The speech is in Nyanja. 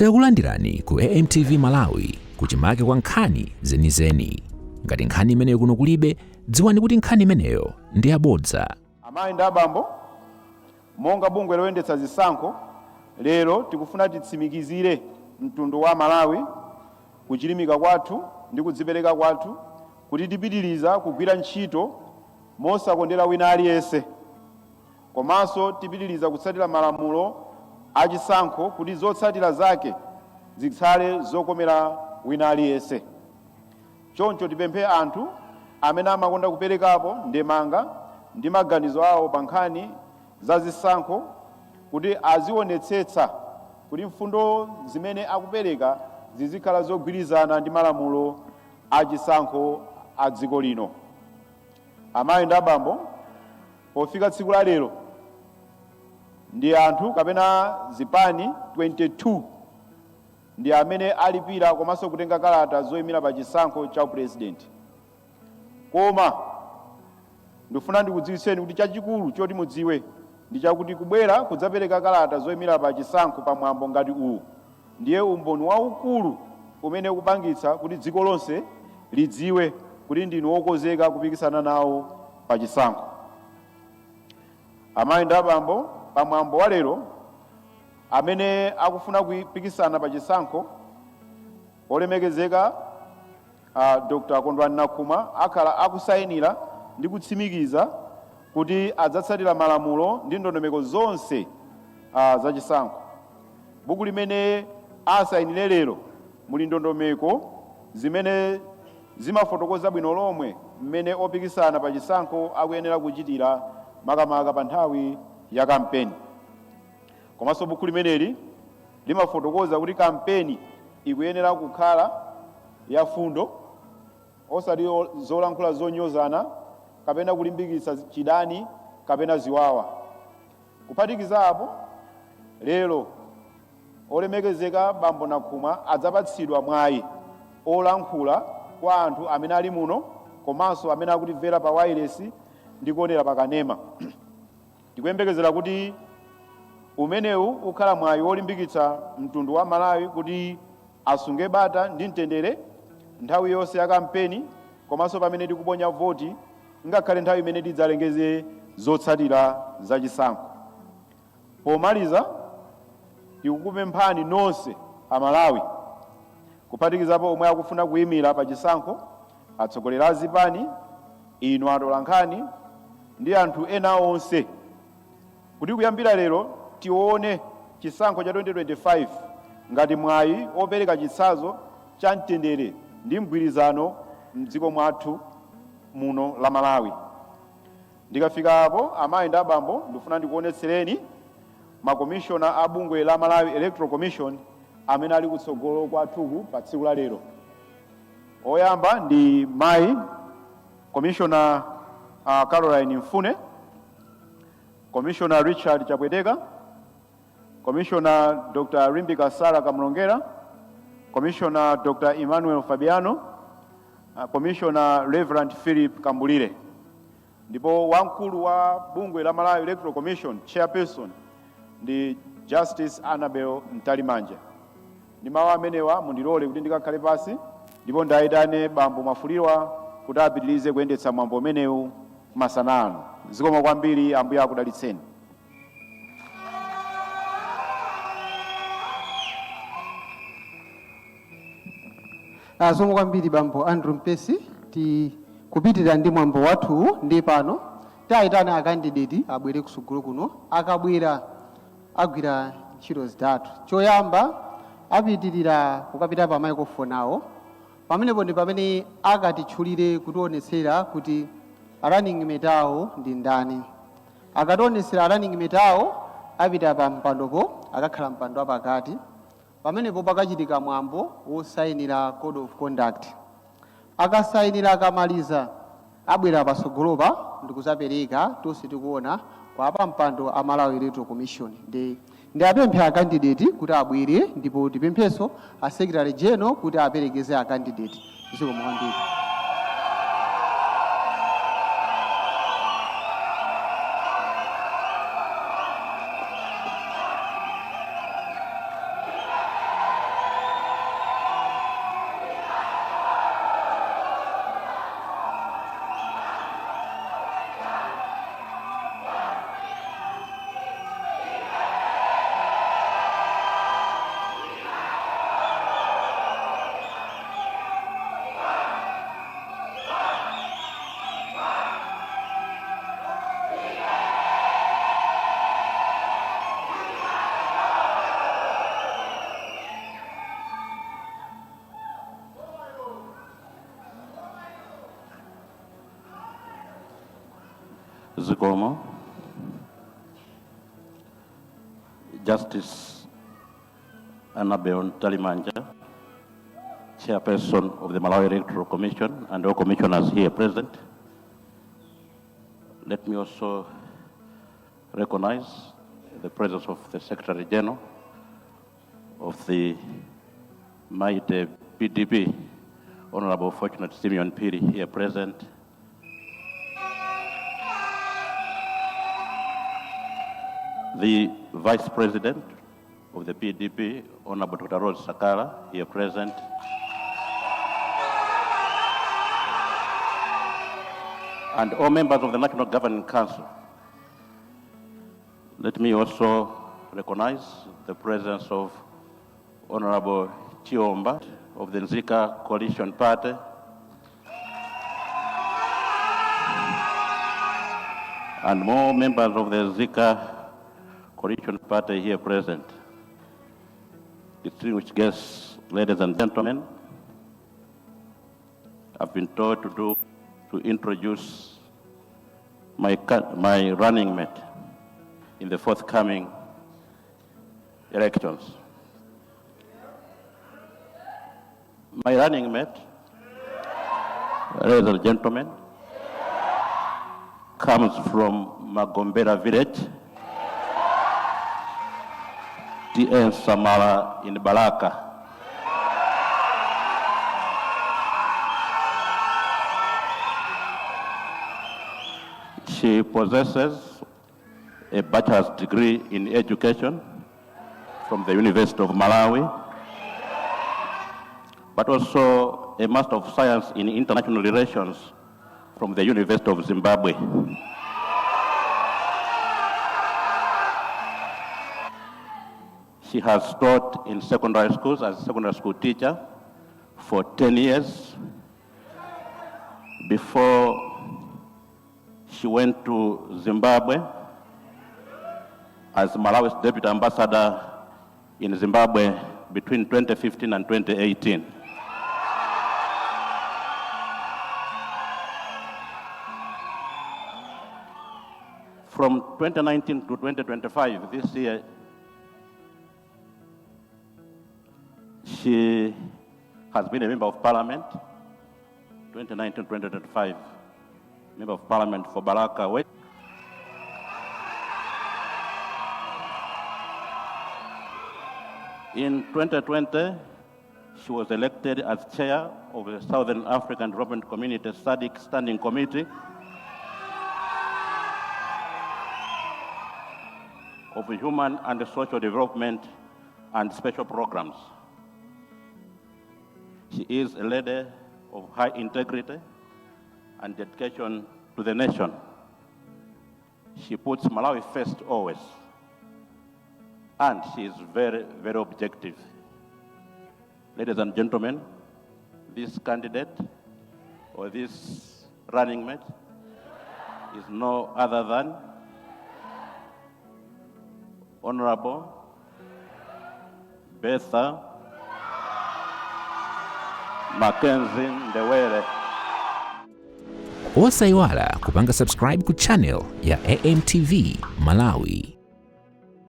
Takulandirani ku AMTV Malawi kuchimake kwa nkhani zenizeni. Ngati nkhani imeneyo kuno kulibe, dziwani kuti nkhani imeneyo ndi yabodza. Amayi ndi abambo, monga bungwe loyendetsa zisankho, lero tikufuna titsimikizire mtundu wa Malawi kuchilimika kwathu ndi kudzipereka kwathu kuti tipitiriza kugwira ntchito mosakondera wina aliyense, komanso tipitiriza kutsatira malamulo achisankho kuti zotsatira zake zikhale zokomera wina aliyense. Choncho tipemphe anthu amene amakonda kuperekapo ndemanga ndi maganizo awo pa nkhani za zisankho kuti azionetsetsa kuti mfundo zimene akupereka zizikhala zogwirizana ndi malamulo achisankho a dziko lino. Amayi ndi abambo, pofika tsiku la lero ndi anthu kapena zipani 22 ndi amene alipira komanso kutenga kalata zoyimira pa chisankho cha president. Koma ndifuna ndikudziwitseni kuti chachikulu choti mudziwe ndi chakuti kubwera kudzapereka kalata zoyimira pa chisankho pa mwambo ngati uwu ndiye umboni waukulu umene ukupangitsa kuti dziko lonse lidziwe kuti ndinu wokonzeka kupikisana nawo pa chisankho. Amayi ndi abambo, pa mwambo wa lero amene akufuna kupikisana pa chisankho, olemekezeka Dr. Kondwani Nankhumwa akhala akusayinira ndi kutsimikiza kuti adzatsatira malamulo ndi ndondomeko zonse za chisankho. Buku limene asayinire lero muli ndondomeko zimene zimafotokoza bwino lomwe mmene opikisana pa chisankho akuyenera kuchitira makamaka pa nthawi ya kampeni. Komanso buku limeneli limafotokoza kuti kampeni ikuyenera kukhala ya fundo, osati zolankhula zonyozana kapena kulimbikitsa chidani kapena ziwawa. Kuphatikiza apo, lero olemekezeka bambo Nankhumwa adzapatsidwa mwayi olankhula kwa anthu amene ali muno komanso amene akutimvera pa wireless ndi kuonera pa kanema. Tikuyembekezera kuti umenewu ukhala mwayi wolimbikitsa mtundu wa Malawi kuti asunge bata ndi mtendere nthawi yonse ya kampeni komanso pamene tikuponya voti ngakhale nthawi imene tidzalengeze zotsatira za chisankho. Pomaliza, tikukupemphani nonse Amalawi kuphatikizapo omwe akufuna kuyimira pa chisankho, atsogoleri a zipani, inu atolankhani ndi anthu ena onse, kuti kuyambira lero tione chisankho cha 2025 ngati mwayi opereka chitsanzo cha mtendere ndi mgwirizano m'dziko mwathu muno la Malawi. Ndikafika apo, amayi ndi abambo, ndifuna ndikuonetsereni makomishona a bungwe la Malawi Electoral Commission amene ali kutsogolo kwathuku pa tsiku la lero. Oyamba ndi mayi Commissioner Caroline Mfune, Commissioner Richard Chapweteka, Commissioner Dr. Rimbika Sara Kamlongera, Commissioner Dr. Emmanuel Fabiano, Commissioner Reverend Philip Kambulire. Ndipo wamkulu wa bungwe la Malawi Electoral Commission Chairperson ndi Justice Annabel Mtalimanja. Ndi mawu amenewa mundilole kuti ndikakhale pasi ndipo ndayitane bambo Mafulirwa kuti apitirize kuyendetsa mwambo umenewu masana ano. Zikomo kwambiri, Ambuye akudalitseni. Zikomo kwambiri bambo Andrew Mpesi. Kupitirira ndi mwambo wathu ndi pano tayitane akandidate abwere kusukulu kuno, akabwera agwira ntchito zitatu. Choyamba apitirira kukapita pa microphone awo, pamenepo ndi pamene akatitchulire kutionetsera kuti running mate awo ndi ndani. Akationetsera running mate awo, apita pa mpandopo, akakhala mpando wapakati, pamenepo pakachitika mwambo wosayinira code of conduct. Akasayinira akamaliza, abwera pasogolopa ndikuzapereka tonse tikuona kwa pa mpando a Malawi Electoral Commission. Ndi apemphe a candidate kuti abwere, ndipo tipempheso a Secretary General kuti aperekeze a candidate. Zikomo kwambiri. Zikomo, Justice Annabel Talimanja, Chairperson of the Malawi Electoral Commission, and all commissioners here present. Let me also recognize the presence of the Secretary General of the mighty PDP, Honorable Fortunate Simeon Piri, here present. The Vice President of the PDP, Honorable Dr. Rose Sakala, here present. And all members of the National Governing Council. Let me also recognize the presence of Honorable Chiomba of the Nzika Coalition Party, and more members of the Nzika Coalition Party here present. Distinguished guests, ladies and gentlemen, I've been told to introduce my running mate in the forthcoming elections. My running mate, ladies and gentlemen, comes from Magombera village, TN Samara in Balaka. She possesses a bachelor's degree in education from the University of Malawi, but also a Master of Science in International Relations from the University of Zimbabwe. She has taught in secondary schools as a secondary school teacher for 10 years before she went to Zimbabwe as Malawi's Deputy Ambassador in Zimbabwe between 2015 and 2018. From 2019 to 2025, this year, she has been a member of parliament, 2019-2025, member of parliament for Balaka West. In 2020, she was elected as chair of the Southern African Development Community SADC Standing Committee of Human and Social Development and Special Programs. She is a lady of high integrity and dedication to the nation. She puts Malawi first always, and she is very, very objective. Ladies and gentlemen, this candidate or this running mate is no other than Honorable Bertha Ndebele. Osaiwala kupanga subscribe ku channel ya AMTV Malawi.